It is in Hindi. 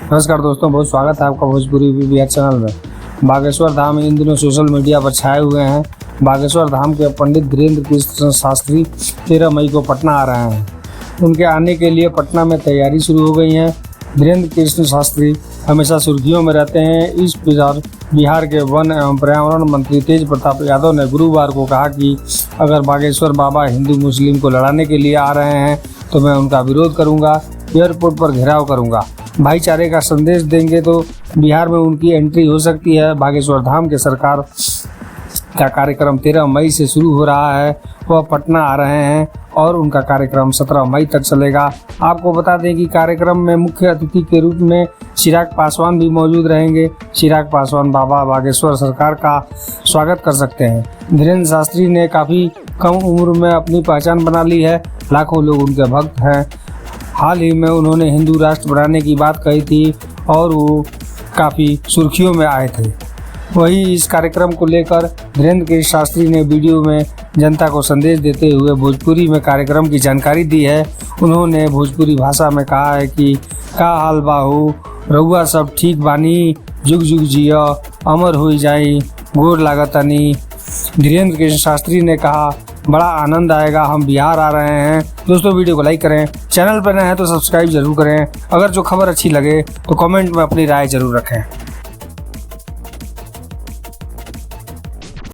नमस्कार दोस्तों, बहुत स्वागत है आपका भोजपुरी BBR चैनल में। बागेश्वर धाम इन दिनों सोशल मीडिया पर छाए हुए हैं। बागेश्वर धाम के पंडित धीरेन्द्र कृष्ण शास्त्री 13 मई को पटना आ रहे हैं। उनके आने के लिए पटना में तैयारी शुरू हो गई है। धीरेन्द्र कृष्ण शास्त्री हमेशा सुर्खियों में रहते हैं। इस प्रकार बिहार के वन एवं पर्यावरण मंत्री तेज प्रताप यादव ने गुरुवार को कहा कि अगर बागेश्वर बाबा हिंदू मुस्लिम को लड़ाने के लिए आ रहे हैं तो मैं उनका विरोध करूंगा, एयरपोर्ट पर घेराव करूंगा। भाईचारे का संदेश देंगे तो बिहार में उनकी एंट्री हो सकती है। बागेश्वर धाम के सरकार का कार्यक्रम 13 मई से शुरू हो रहा है। वह पटना आ रहे हैं और उनका कार्यक्रम 17 मई तक चलेगा। आपको बता दें कि कार्यक्रम में मुख्य अतिथि के रूप में चिराग पासवान भी मौजूद रहेंगे। चिराग पासवान बाबा बागेश्वर सरकार का स्वागत कर सकते हैं। धीरेन्द्र शास्त्री ने काफ़ी कम उम्र में अपनी पहचान बना ली है। लाखों लोग उनके भक्त हैं। हाल ही में उन्होंने हिंदू राष्ट्र बनाने की बात कही थी और वो काफ़ी सुर्खियों में आए थे। वहीं इस कार्यक्रम को लेकर धीरेन्द्र कृष्ण शास्त्री ने वीडियो में जनता को संदेश देते हुए भोजपुरी में कार्यक्रम की जानकारी दी है। उन्होंने भोजपुरी भाषा में कहा है कि का हाल बाहू रउआ सब ठीक बानी, जुग जुग जिया अमर हो जाई गोर लागतनी। धीरेन्द्र कृष्ण शास्त्री ने कहा बड़ा आनंद आएगा, हम बिहार आ रहे हैं। दोस्तों वीडियो को लाइक करें, चैनल पर नए हैं तो सब्सक्राइब जरूर करें। अगर जो खबर अच्छी लगे तो कमेंट में अपनी राय जरूर रखें।